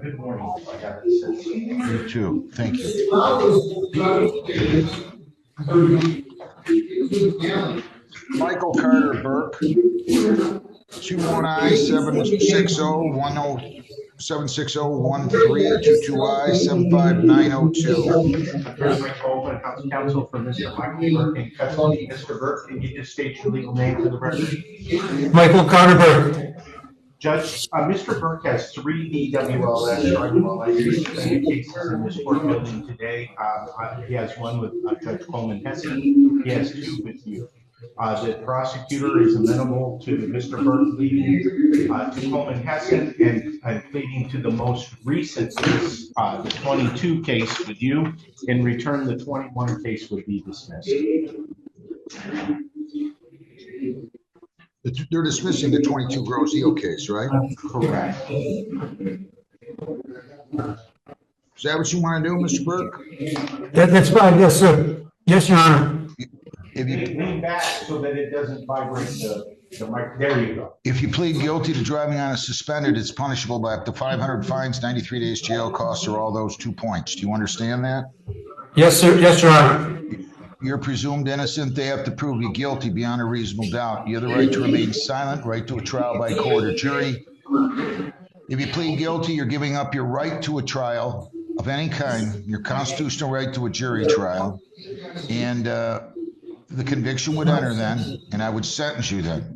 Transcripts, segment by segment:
good morning. If I have it said so. You too. Thank you. Michael Carter Burke, 219-760-10-760-13, 22I 75902. Here's my open counsel for Mr. Michael Burke in custody. Mr. Burke, can you just state your legal name for the record? Michael Carter Burke. Judge, Mr. Burke has 3 DWLS driving while licensed cases in this court building today. He has one with Judge Coleman Hessen. He has 2 with you. The prosecutor is amenable to Mr. Burke pleading to Coleman Hessen and pleading to the most recent case, the 22 case with you. In return, the 21 case would be dismissed. They're dismissing the 22 Grosio case, right? Correct. Is that what you want to do, Mr. Burke? That's fine, yes, sir. Yes, Your Honor. If you lean back so that it doesn't vibrate the mic. There you go. If you plead guilty to driving on a suspended, it's punishable by up to 500 fines, 93 days jail, costs, or all those 2 points. Do you understand that? Yes, sir. Yes, Your Honor. You're presumed innocent. They have to prove you guilty beyond a reasonable doubt. You have the right to remain silent, right to a trial by court or jury. If you plead guilty, you're giving up your right to a trial of any kind, your constitutional right to a jury trial, and the conviction would enter then, and I would sentence you then.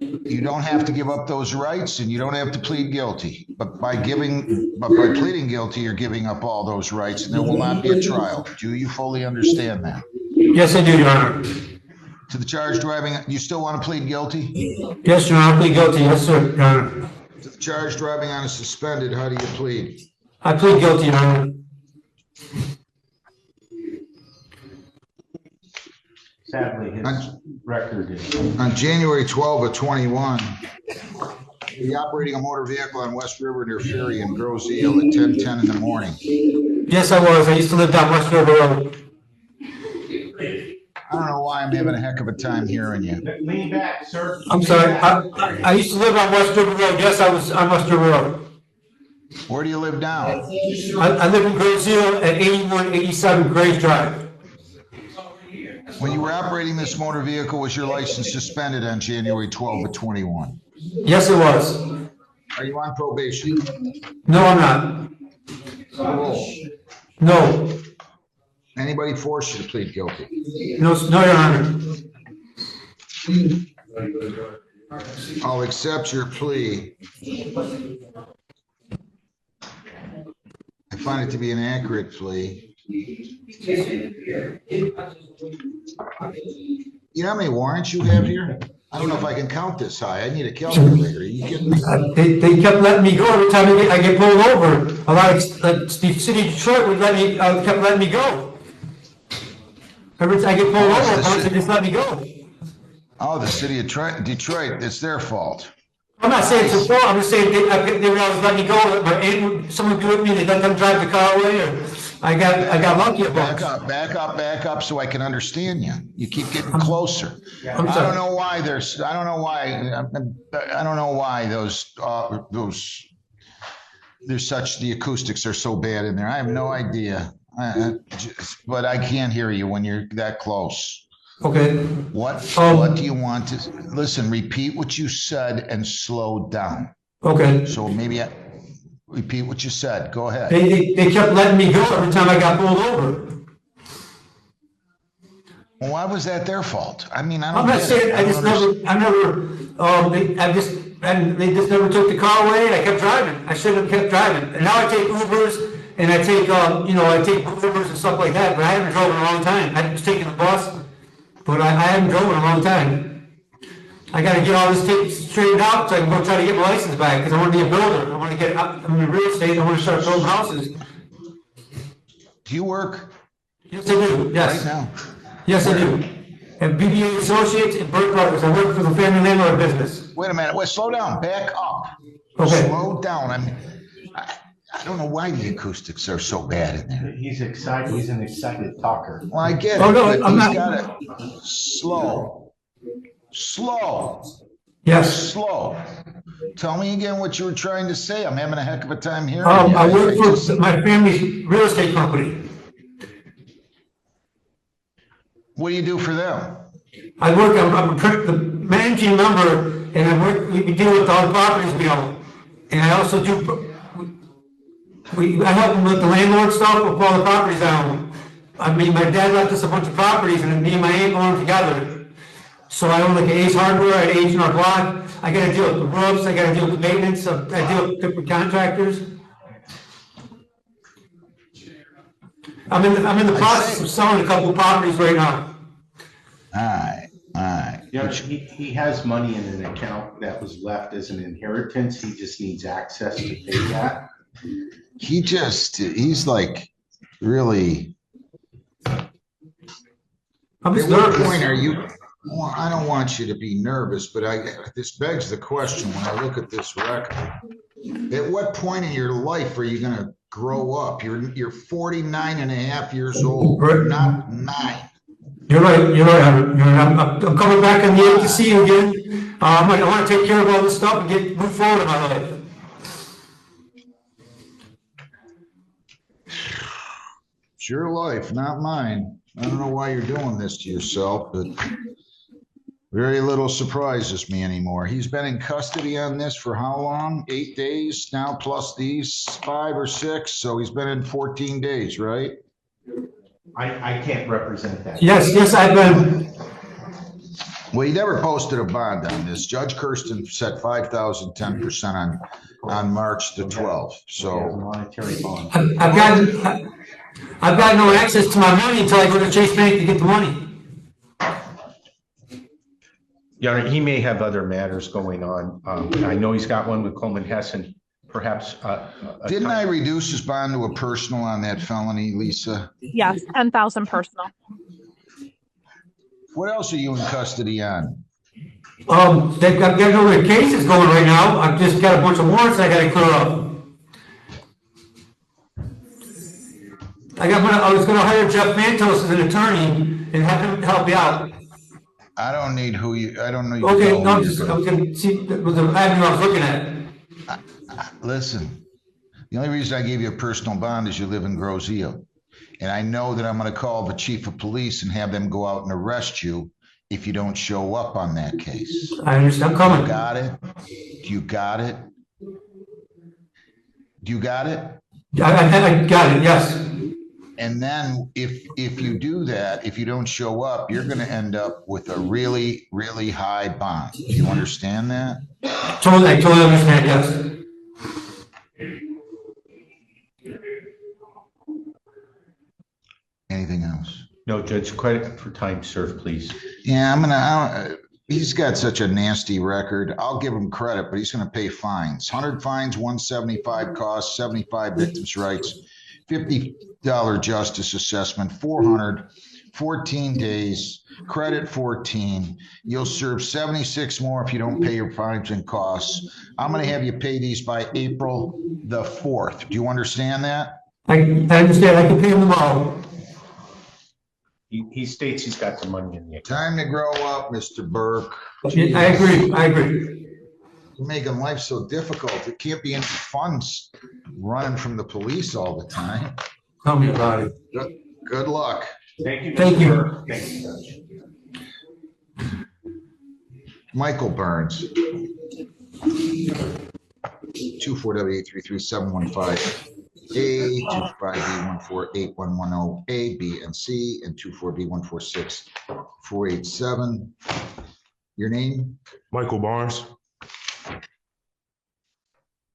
You don't have to give up those rights, and you don't have to plead guilty. But by pleading guilty, you're giving up all those rights, and there will not be a trial. Do you fully understand that? Yes, I do, Your Honor. To the charge driving, you still want to plead guilty? Yes, Your Honor, I plead guilty. Yes, sir, Your Honor. To the charge driving on a suspended, how do you plead? I plead guilty, Your Honor. Sadly, his record is... On January 12 of 21, he operating a motor vehicle on West River near Ferry in Grosio at 10:10 in the morning. Yes, I was. I used to live down West River Road. I don't know why I'm having a heck of a time hearing you. Lean back, sir. I'm sorry. I used to live on West River Road. Yes, I was on West River Road. Where do you live now? I live in Grosio at 8187 Graves Drive. When you were operating this motor vehicle, was your license suspended on January 12 of 21? Yes, it was. Are you on probation? No, I'm not. Parole. No. Anybody forced you to plead guilty? No, Your Honor. I'll accept your plea. I find it to be an accurate plea. You know how many warrants you have here? I don't know if I can count this high. I need a calculator. Are you kidding me? They kept letting me go every time I get pulled over. A lot of the city of Detroit would kept letting me go. Every time I get pulled over, they just let me go. Oh, the city of Detroit, it's their fault. I'm not saying it's their fault. I'm just saying they would always let me go. But someone would be with me, they let them drive the car away. Or I got lucky at back up, so I can understand you. You keep getting closer. I don't know why the acoustics are so bad in there. I have no idea. But I can't hear you when you're that close. Okay. What do you want to listen? Repeat what you said and slow down. Okay. So maybe repeat what you said. Go ahead. They kept letting me go every time I got pulled over. Well, why was that their fault? I mean, I'm not saying they just never took the car away, and I kept driving. I should have kept driving. And now I take Ubers, and I take Ubers and stuff like that. But I haven't driven in a long time. I was taking the bus, but I haven't driven in a long time. I got to get all this straightened out so I can go try to get my license back because I want to be a builder. I want to get up. I'm in real estate. I want to start building houses. Do you work? Yes, I do. Yes. Right now. Yes, I do. And BBA Associates and Burke Brothers. I work for the family landlord business. Wait a minute. Wait, slow down. Back up. Okay. Slow down. I don't know why the acoustics are so bad in there. He's excited. He's an excited talker. Well, I get it. Oh, no, but I'm not. Got it. Slow. Yes. Slow. Tell me again what you were trying to say. I'm having a heck of a time hearing you. I work for my family's real estate company. What do you do for them? I'm the managing member, and we deal with all the properties we own. And I also do, I help them with the landlord stuff with all the properties I own. I mean, my dad left us a bunch of properties, and me and my aunt own them together. So I own like Ace Hardware, I had Ace in our block. I gotta deal with the roofs, I gotta deal with the maintenance, I deal with different contractors. I'm in the process of selling a couple of properties right now. All right. Yeah, he has money in an account that was left as an inheritance. He just needs access to pay that. He's like really. I'm just At what nervous. point are you? Well, I don't want you to be nervous, but this begs the question when I look at this record. At what point in your life are you going to grow up? You're 49 and a half years old, not 9. You're right. I'm coming back on the 8th to see you again. I want to take care of all this stuff and move forward in my life. It's your life, not mine. I don't know why you're doing this to yourself, but very little surprises me anymore. He's been in custody on this for how long? 8 days now, plus these 5 or 6. So he's been in 14 days, right? I can't represent that. Yes, I've been. Well, he never posted a bond on this. Judge Kirsten set 5,000, 10% on March the 12th. So monetary bond. I've got no access to my money until I go to Chase Bank to get the money. Yeah, he may have other matters going on. I know he's got one with Coleman Hessen. Perhaps. Didn't I reduce his bond to a personal on that felony, Lisa? Yes, 10,000 personal. What else are you in custody on? They've got no cases going right now. I've just got a bunch of warrants I got to clear up. I was going to hire Jeff Mantos as an attorney and have him help me out. I don't need who you. I don't know. Okay, no, I was going to see the avenue I was looking at. Listen, the only reason I gave you a personal bond is you live in Grozio. And I know that I'm going to call the chief of police and have them go out and arrest you if you don't show up on that case. I understand. I'm coming. You got it? Do you got it? Do you got it? I got it, yes. And then if you do that, if you don't show up, you're going to end up with a really, really high bond. Do you understand that? I totally understand, yes. Anything else? No, Judge, credit for time served, please. Yeah, he's got such a nasty record. I'll give him credit, but he's going to pay fines. 100 fines, 175 costs, 75 victims' rights, $50 justice assessment, 400, 14 days, credit 14. You'll serve 76 more if you don't pay your fines and costs. I'm going to have you pay these by April the 4th. Do you understand that? I understand. I can pay them all. He states he's got the money in the account. Time to grow up, Mr. Burke. Jeez. I agree. You're making life so difficult. It can't be any fun running from the police all the time. Tell me about it. Good luck. Thank you. Thank you. Burke. Thank you, Judge. Michael Burns. 24W833-715. A, 25B148-110A, B, and C, and 24B146-487. Your name? Michael Barnes. All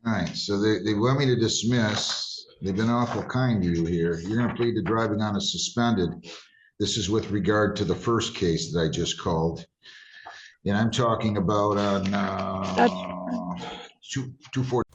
right, so they want me to dismiss. They've been awful kind to you here. You're going to plead to driving on a suspended. This is with regard to the first case that I just called. And I'm talking about on 240.